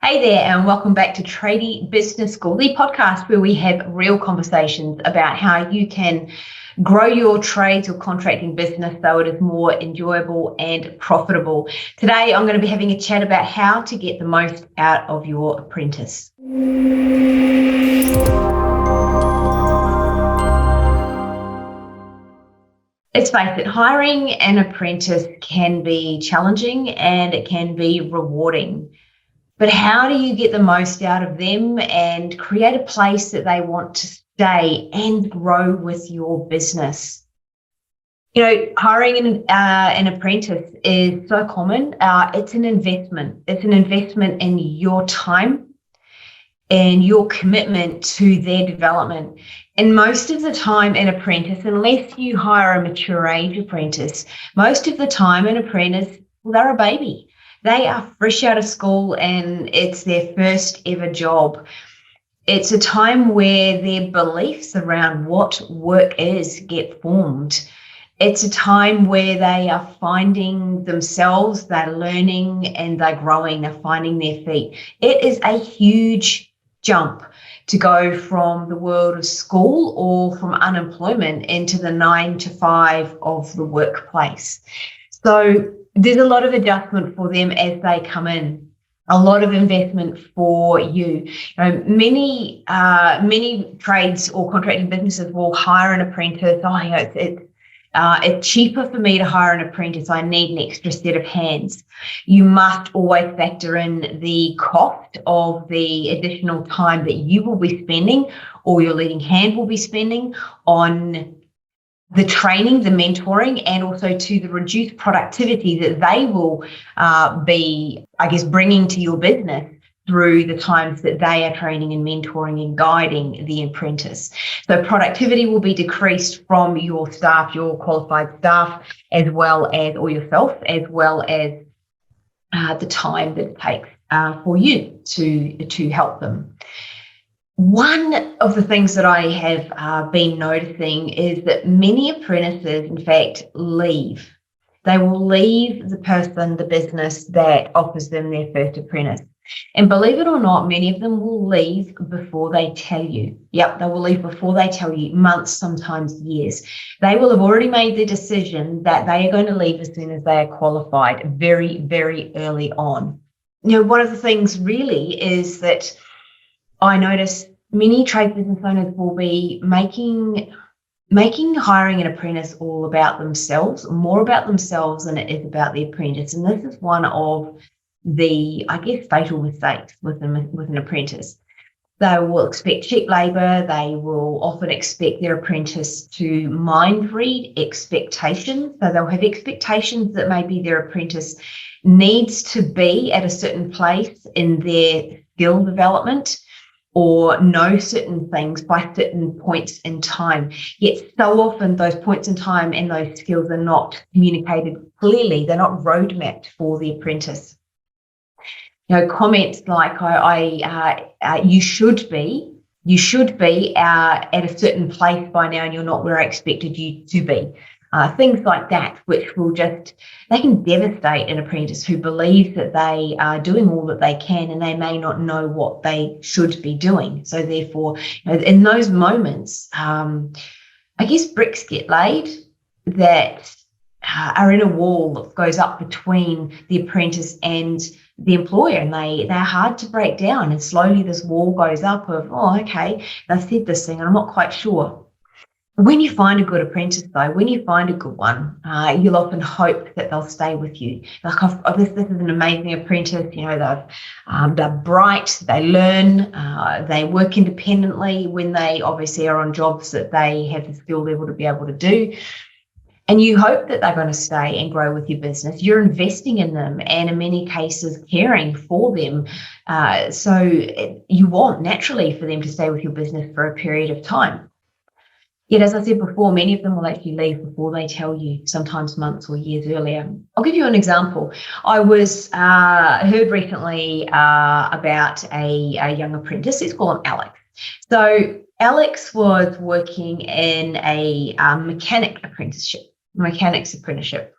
Hey there, and welcome back to Tradie Business School, the podcast where we have real conversations about how you can grow your trades or contracting business so it is more enjoyable and profitable. Today, I'm going to be having a chat about how to get the most out of your apprentice. Let's face it, hiring an apprentice can be challenging and it can be rewarding. But how do you get the most out of them and create a place that they want to stay and grow with your business? You know, hiring an apprentice is so common. It's an investment. It's an investment in your time and your commitment to their development. And most of the time, an apprentice, unless you hire a mature age apprentice, most of the time an apprentice, well, they're a baby. They are fresh out of school and it's their first ever job. It's a time where their beliefs around what work is get formed. It's a time where they are finding themselves, they're learning and they're growing, they're finding their feet. It is a huge jump to go from the world of school or from unemployment into the 9 to 5 of the workplace. So there's a lot of adjustment for them as they come in, a lot of investment for you. Many trades or contracting businesses will hire an apprentice. It's cheaper for me to hire an apprentice. I need an extra set of hands. You must always factor in the cost of the additional time that you will be spending or your leading hand will be spending on the training, the mentoring, and also to the reduced productivity that they will be, bringing to your business through the times that they are training and mentoring and guiding the apprentice. So productivity will be decreased from your staff, your qualified staff, as well as, or yourself, as well as the time that it takes for you to help them. One of the things that I have been noticing is that many apprentices, in fact, leave. They will leave the business that offers them their first apprentice. And believe it or not, many of them will leave before they tell you. Yep, they will leave before they tell you, months, sometimes years. They will have already made the decision that they are going to leave as soon as they are qualified, very, very early on. You know, one of the things really is that I notice many trade business owners will be making hiring an apprentice all about themselves, more about themselves than it is about the apprentice. And this is one of the, fatal mistakes with an apprentice. They will expect cheap labour. They will often expect their apprentice to mind read expectations. So they'll have expectations that maybe their apprentice needs to be at a certain place in their skill development or know certain things by certain points in time. Yet so often those points in time and those skills are not communicated clearly. They're not roadmapped for the apprentice. You know, comments like you should be at a certain place by now and you're not where I expected you to be. Things like that, which they can devastate an apprentice who believes that they are doing all that they can and they may not know what they should be doing. So therefore, in those moments, bricks get laid that are in a wall that goes up between the apprentice and the employer, and they're hard to break down. And slowly this wall goes up of, they've said this thing and I'm not quite sure. When you find a good apprentice, though, when you find a good one, you'll often hope that they'll stay with you. Like, this is an amazing apprentice. You know, they're bright, they learn, they work independently when they obviously are on jobs that they have the skill level to be able to do. And you hope that they're going to stay and grow with your business. You're investing in them and in many cases caring for them. So you want naturally for them to stay with your business for a period of time. Yet, as I said before, many of them will actually leave before they tell you, sometimes months or years earlier. I'll give you an example. I was heard recently about a young apprentice. Let's call him Alex. So Alex was working in a mechanics apprenticeship,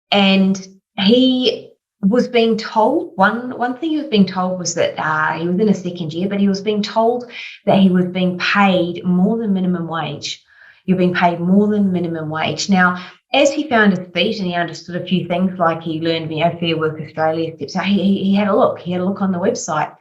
and he was being told, one thing he was being told was that he was in his second year, but he was being told that he was being paid more than minimum wage. You're being paid more than minimum wage. Now, as he found his feet and he understood a few things, like he learned, Fair Work Australia steps out, he had a look. He had a look on the website,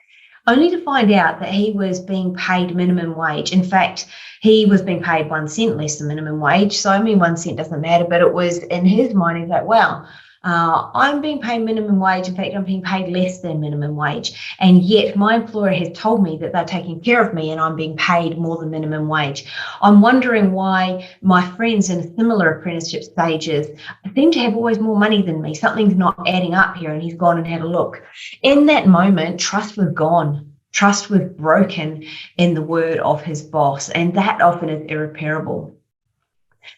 only to find out that he was being paid minimum wage. In fact, he was being paid 1 cent less than minimum wage. So, 1 cent doesn't matter, but it was in his mind, he's like, wow, I'm being paid minimum wage. In fact, I'm being paid less than minimum wage. And yet my employer has told me that they're taking care of me and I'm being paid more than minimum wage. I'm wondering why my friends in similar apprenticeship stages seem to have always more money than me. Something's not adding up here. And he's gone and had a look. In that moment, trust was gone. Trust was broken in the word of his boss. And that often is irreparable.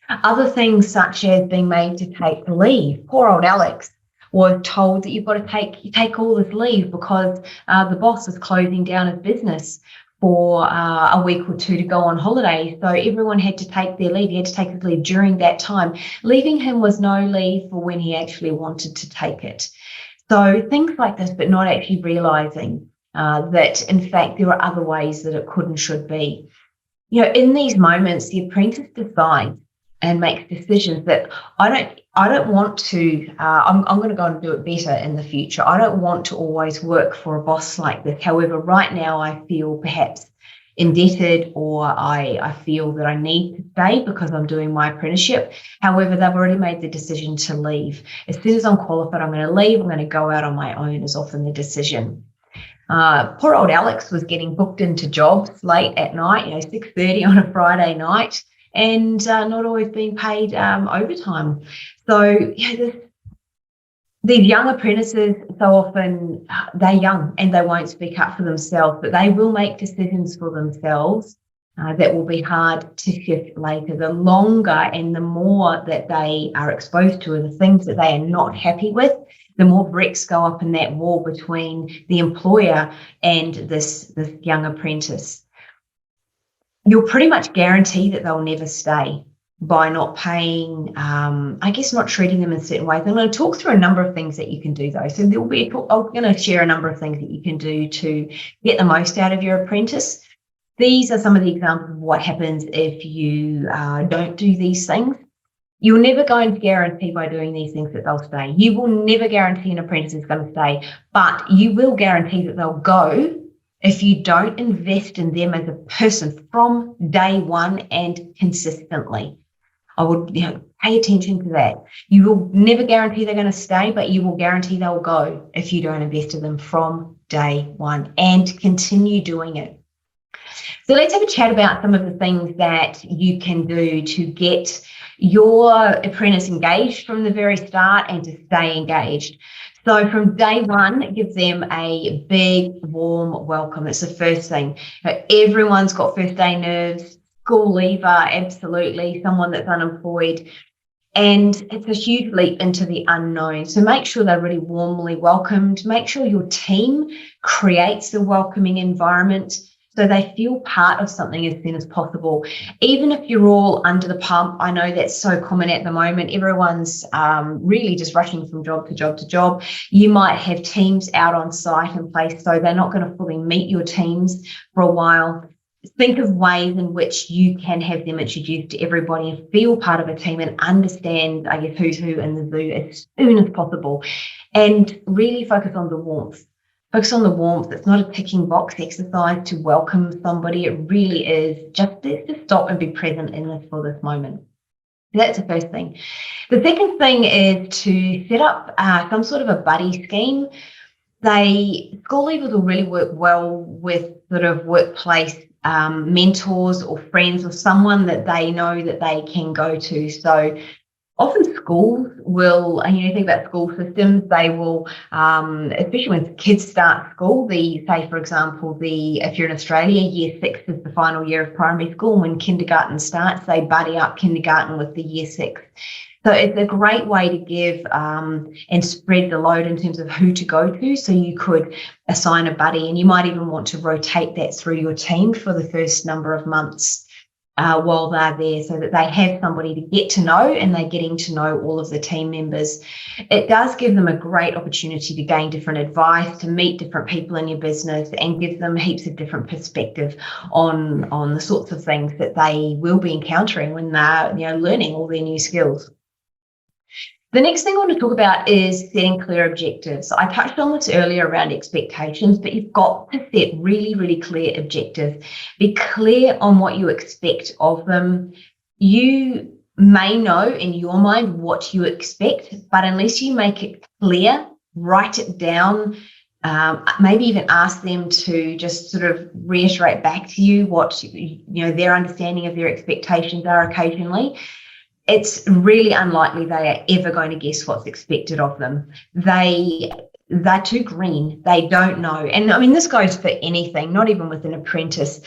Other things such as being made to take leave. Poor old Alex was told that you've got to take all this leave because the boss is closing down his business for a week or two to go on holiday. So everyone had to take their leave. He had to take his leave during that time. Leaving him was no leave for when he actually wanted to take it. So things like this, but not actually realising that, in fact, there are other ways that it could and should be. In these moments, the apprentice decides and makes decisions that I don't want to, I'm going to go and do it better in the future. I don't want to always work for a boss like this. However, right now I feel perhaps indebted, or I feel that I need to stay because I'm doing my apprenticeship. However, they've already made the decision to leave. As soon as I'm qualified, I'm going to leave. I'm going to go out on my own is often the decision. Poor old Alex was getting booked into jobs late at night, 6:30 on a Friday night, and not always being paid overtime. So these young apprentices, so often they're young and they won't speak up for themselves, but they will make decisions for themselves that will be hard to shift later. The longer and the more that they are exposed to the things that they are not happy with, the more bricks go up in that wall between the employer and this young apprentice. You'll pretty much guarantee that they'll never stay by not paying, not treating them in certain ways. I'm going to talk through a number of things that you can do, though. So I'm going to share a number of things that you can do to get the most out of your apprentice. These are some of the examples of what happens if you don't do these things. You're never going to guarantee by doing these things that they'll stay. You will never guarantee an apprentice is going to stay, but you will guarantee that they'll go if you don't invest in them as a person from day one and consistently. I would pay attention to that. You will never guarantee they're going to stay, but you will guarantee they'll go if you don't invest in them from day one and continue doing it. So let's have a chat about some of the things that you can do to get your apprentice engaged from the very start and to stay engaged. So from day one, give them a big, warm welcome. It's the first thing. Everyone's got first day nerves, school leaver, absolutely, someone that's unemployed. And it's a huge leap into the unknown. So make sure they're really warmly welcomed. Make sure your team creates a welcoming environment so they feel part of something as soon as possible. Even if you're all under the pump, I know that's so common at the moment. Everyone's really just rushing from job to job to job. You might have teams out on site in place, so they're not going to fully meet your teams for a while. Think of ways in which you can have them introduced to everybody and feel part of a team and understand, who's who in the zoo as soon as possible. And really focus on the warmth. Focus on the warmth. It's not a ticking box exercise to welcome somebody. It really is just stop and be present in this for this moment. That's the first thing. The second thing is to set up some sort of a buddy scheme. School leavers will really work well with sort of workplace mentors or friends or someone that they know that they can go to. So often schools will, think about school systems, they will, especially when kids start school, say, for example, if you're in Australia, year 6 is the final year of primary school. When kindergarten starts, they buddy up kindergarten with the year 6. So it's a great way to give and spread the load in terms of who to go to. So you could assign a buddy, and you might even want to rotate that through your team for the first number of months. while they're there, so that they have somebody to get to know and they're getting to know all of the team members. It does give them a great opportunity to gain different advice, to meet different people in your business, and give them heaps of different perspective on the sorts of things that they will be encountering when they're learning all their new skills. The next thing I want to talk about is setting clear objectives. I touched on this earlier around expectations, but you've got to set really, really clear objectives. Be clear on what you expect of them. You may know in your mind what you expect, but unless you make it clear, write it down, maybe even ask them to just sort of reiterate back to you what their understanding of their expectations are occasionally, it's really unlikely they are ever going to guess what's expected of them. They're too green. They don't know. And I mean, this goes for anything, not even with an apprentice.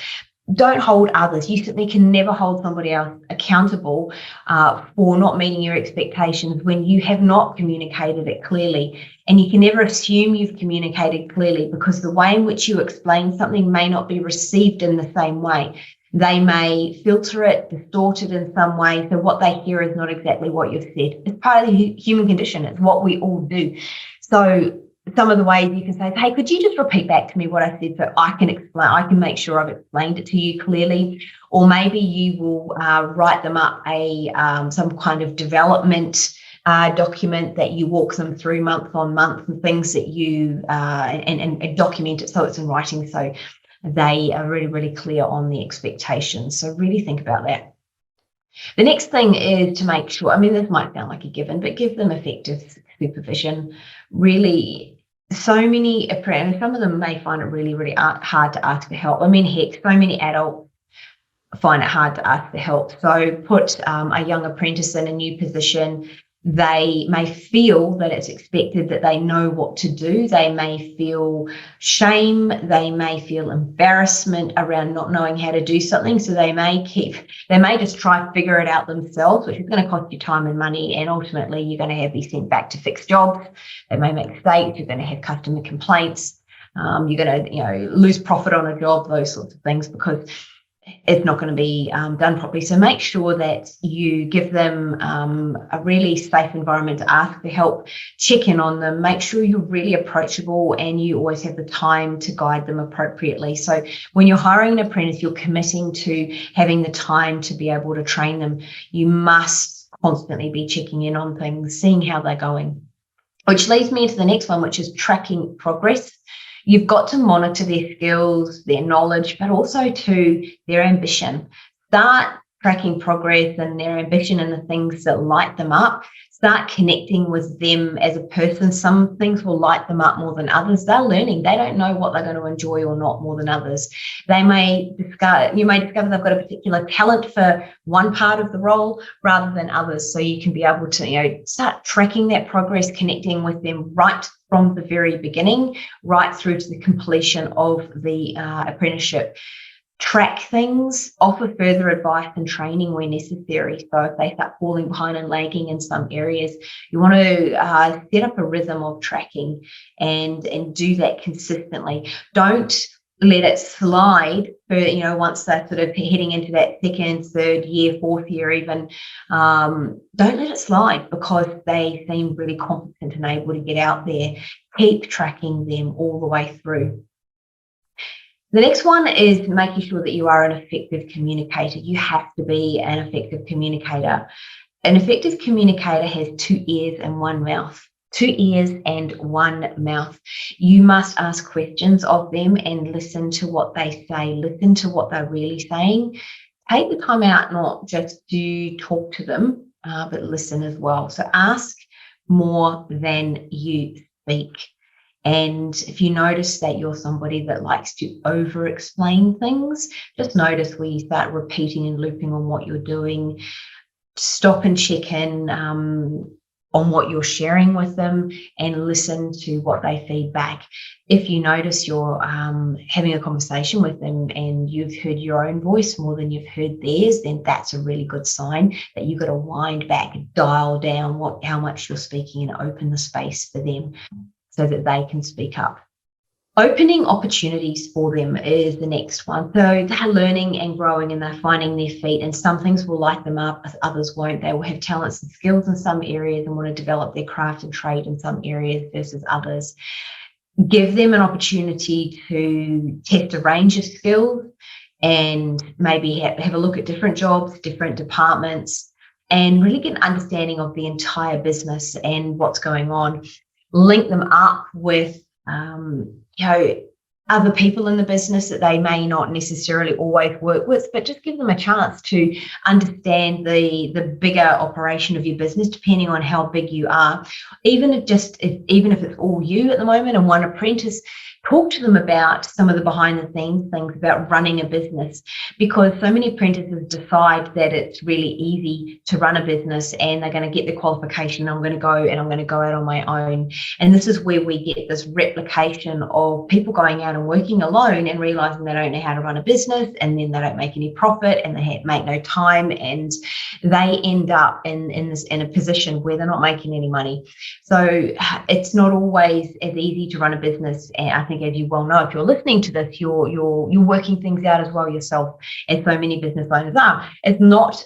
Don't hold others. You certainly can never hold somebody else accountable for not meeting your expectations when you have not communicated it clearly. And you can never assume you've communicated clearly, because the way in which you explain something may not be received in the same way. They may filter it, distort it in some way, so what they hear is not exactly what you've said. It's part of the human condition. It's what we all do. So some of the ways you can say, hey, could you just repeat back to me what I said so I can explain, I can make sure I've explained it to you clearly. Or maybe you will write them up some kind of development document that you walk them through month on month, and things that you and document it so it's in writing, so they are really, really clear on the expectations. So really think about that. The next thing is to make sure, I mean, this might sound like a given, but give them effective supervision. Really, so many apprentices, some of them may find it really, really hard to ask for help. I mean, heck, so many adults find it hard to ask for help. So put a young apprentice in a new position. They may feel that it's expected that they know what to do. They may feel shame. They may feel embarrassment around not knowing how to do something. So they may just try to figure it out themselves, which is going to cost you time and money. And ultimately, you're going to be sent back to fix jobs. They may make mistakes. You're going to have customer complaints. You're going to, lose profit on a job, those sorts of things, because it's not going to be done properly. So make sure that you give them a really safe environment to ask for help, check in on them, make sure you're really approachable, and you always have the time to guide them appropriately. So when you're hiring an apprentice, you're committing to having the time to be able to train them. You must constantly be checking in on things, seeing how they're going, which leads me into the next one, which is tracking progress. You've got to monitor their skills, their knowledge, but also to their ambition. Start tracking progress and their ambition and the things that light them up. Start connecting with them as a person. Some things will light them up more than others. They're learning. They don't know what they're going to enjoy or not more than others. You may discover they've got a particular talent for one part of the role rather than others. So you can be able to, start tracking that progress, connecting with them right from the very beginning, right through to the completion of the apprenticeship. Track things, offer further advice and training where necessary. So if they start falling behind and lagging in some areas, you want to set up a rhythm of tracking and do that consistently. Don't let it slide for, once they're sort of heading into that second, third year, fourth year even. Don't let it slide because they seem really competent and able to get out there. Keep tracking them all the way through. The next one is making sure that you are an effective communicator. You have to be an effective communicator. An effective communicator has 2 ears and 1 mouth. 2 ears and 1 mouth. You must ask questions of them and listen to what they say. Listen to what they're really saying. Take the time out not just to talk to them, but listen as well. So ask more than you speak. And if you notice that you're somebody that likes to over-explain things, just notice where you start repeating and looping on what you're doing. Stop and check in on what you're sharing with them and listen to what they feed back. If you notice you're having a conversation with them and you've heard your own voice more than you've heard theirs, then that's a really good sign that you've got to wind back, dial down how much you're speaking and open the space for them, so that they can speak up. Opening opportunities for them is the next one. So they're learning and growing and they're finding their feet, and some things will light them up, others won't. They will have talents and skills in some areas and want to develop their craft and trade in some areas versus others. Give them an opportunity to test a range of skills and maybe have a look at different jobs, different departments, and really get an understanding of the entire business and what's going on. Link them up with other people in the business that they may not necessarily always work with, but just give them a chance to understand the bigger operation of your business, depending on how big you are. Even if it's all you at the moment and one apprentice, talk to them about some of the behind the scenes things about running a business, because so many apprentices decide that it's really easy to run a business and they're going to get the qualification and I'm going to go out on my own. And this is where we get this replication of people going out and working alone and realizing they don't know how to run a business, and then they don't make any profit and they make no time, and they end up in a position where they're not making any money. So it's not always as easy to run a business. And I think, as you well know, if you're listening to this, you're working things out as well yourself, as so many business owners are. It's not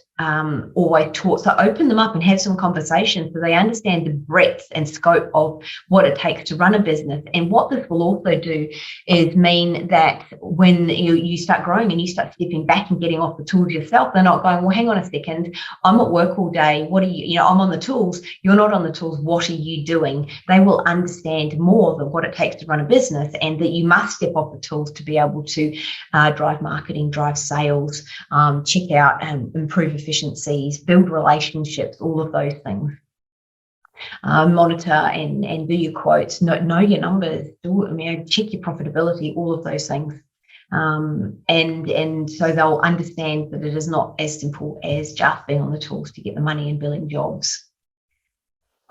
always taught. So open them up and have some conversations so they understand the breadth and scope of what it takes to run a business. And what this will also do is mean that when you start growing and you start stepping back and getting off the tools yourself, they're not going, well, hang on a second, I'm at work all day. What are you, I'm on the tools. You're not on the tools. What are you doing? They will understand more than what it takes to run a business, and that you must step off the tools to be able to drive marketing, drive sales, check out and improve efficiencies, build relationships, all of those things. Monitor and do your quotes, know your numbers, check your profitability, all of those things. And so they'll understand that it is not as simple as just being on the tools to get the money and billing jobs.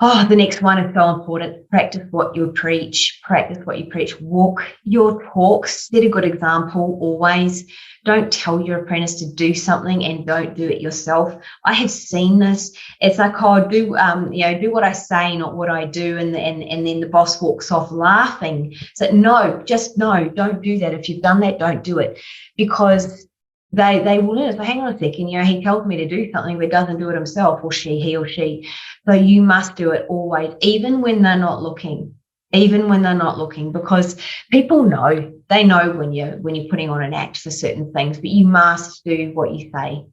Oh, the next one is so important. Practice what you preach. Practice what you preach. Walk your talk. Set a good example always. Don't tell your apprentice to do something and don't do it yourself. I have seen this. It's like, oh, do what I say, not what I do, and then the boss walks off laughing. So no, don't do that. If you've done that, don't do it, because they will learn. So hang on a second, he tells me to do something but doesn't do it himself, or he or she. So you must do it always, even when they're not looking. Because people know, they know when you're putting on an act for certain things, but you must do what you say.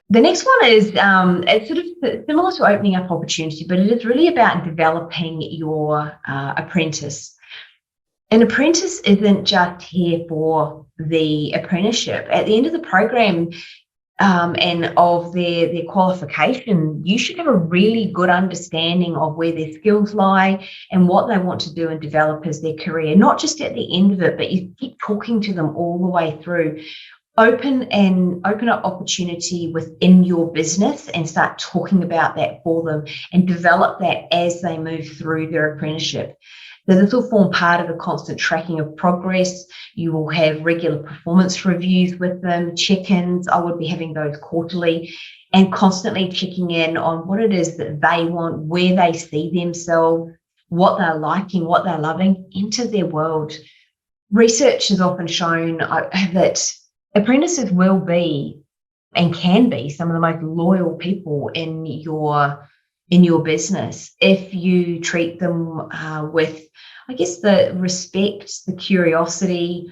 The next one is it's sort of similar to opening up opportunity, but it is really about developing your apprentice. An apprentice isn't just here for the apprenticeship. At the end of the program and of their qualification, you should have a really good understanding of where their skills lie and what they want to do and develop as their career, not just at the end of it, but you keep talking to them all the way through. Open up opportunity within your business and start talking about that for them and develop that as they move through their apprenticeship. So this will form part of the constant tracking of progress. You will have regular performance reviews with them, check-ins. I would be having those quarterly, and constantly checking in on what it is that they want, where they see themselves, what they're liking, what they're loving, into their world. Research has often shown that apprentices will be and can be some of the most loyal people in your business if you treat them with, I guess, the respect, the curiosity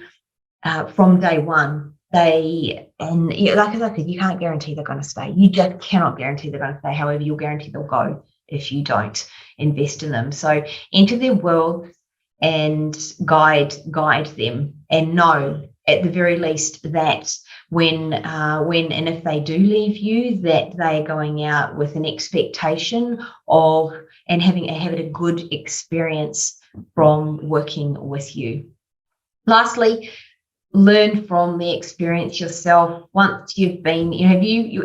from day one. Like as I said, you can't guarantee they're going to stay. You just cannot guarantee they're going to stay. However, you'll guarantee they'll go if you don't invest in them. So enter their world and guide them, and know at the very least that when and if they do leave you, that they are going out with an expectation of and having a good experience from working with you. Lastly, learn from the experience yourself. Once you've been,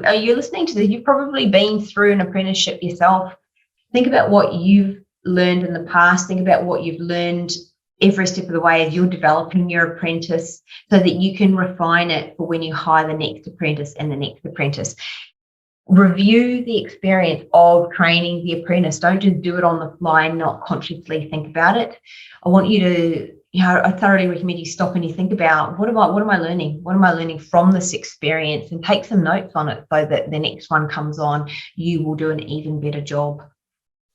are you listening to this? You've probably been through an apprenticeship yourself. Think about what you've learned in the past. Think about what you've learned every step of the way as you're developing your apprentice, so that you can refine it for when you hire the next apprentice and the next apprentice. Review the experience of training the apprentice. Don't just do it on the fly and not consciously think about it. I want you to I thoroughly recommend you stop and you think about what am I learning? What am I learning from this experience? And take some notes on it so that the next one comes on, you will do an even better job.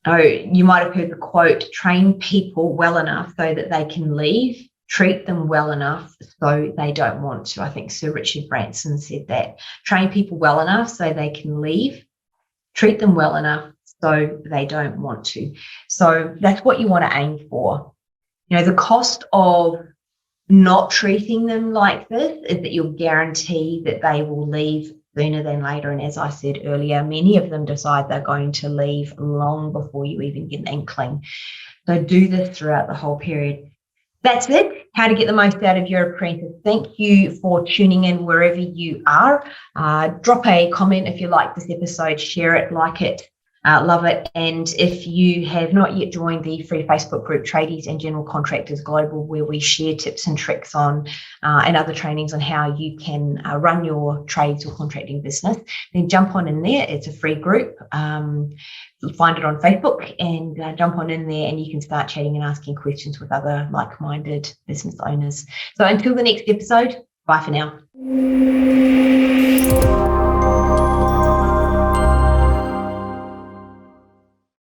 Oh, you might have heard the quote, train people well enough so that they can leave, treat them well enough so they don't want to. I think Sir Richard Branson said that. Train people well enough so they can leave, treat them well enough so they don't want to. So that's what you want to aim for. The cost of not treating them like this is that you'll guarantee that they will leave sooner than later. And as I said earlier, many of them decide they're going to leave long before you even get an inkling. So do this throughout the whole period. That's it. How to get the most out of your apprentice. Thank you for tuning in wherever you are. Drop a comment if you like this episode, share it, like it. Love it. And if you have not yet joined the free Facebook group Tradies and General Contractors Global, where we share tips and tricks on and other trainings on how you can run your trades or contracting business, then jump on in there. It's a free group. You'll find it on Facebook and jump on in there and you can start chatting and asking questions with other like-minded business owners. So until the next episode, bye for now.